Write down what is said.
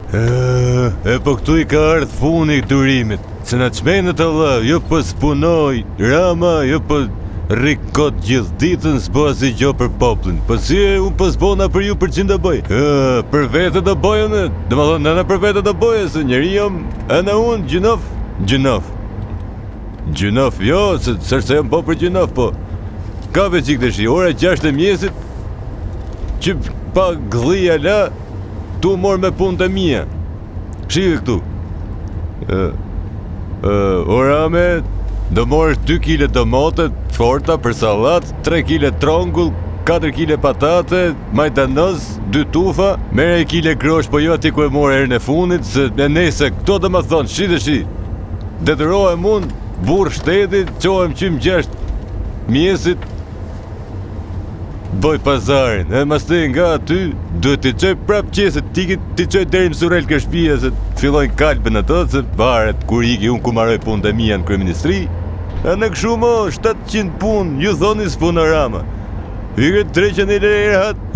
Po këtu I ka ardhë funi I durimit. Se na çmenët Allah, jo po s'punoj, Rama, jo po rikot gjithë ditën s'bo asnjë gjë për popullin. Po si unë po s'bona për ju për çim do bëj? Për vete do bëj unë. Domethënë nëna për vete do bëj, se njeri jam, ana unë Gjinof, jo, se jam po për gjinof, po. Ka veç qik të shi, ora 6 e mjesit, që pa gdhija la, tu mor me punë të mija. Shikë këtu. Orame, do morësh 2 kg domate forta për sallat, 3 kg trongull, 4 kg patate, majdanoz, 2 tufa, mere 1 kg grosh, po jo ati ku e morë herën e fundit, se e nese, këto do më thonë, shi dhe shi. Detërohem unë, burë shtetit, qohem qym 6 mjesit, boj pazarin, e mas të nga aty, duhet t'i qoj prap qeset, t'i qoj deri më surel kër shpia, se fillojnë kalbën ato, se varet, kur iki unë ku maroj punë të mija në kryeministri, a në këshu mo, 700 punë, ju thoni s'punë Rama. Hyrët 300 e lirë hat,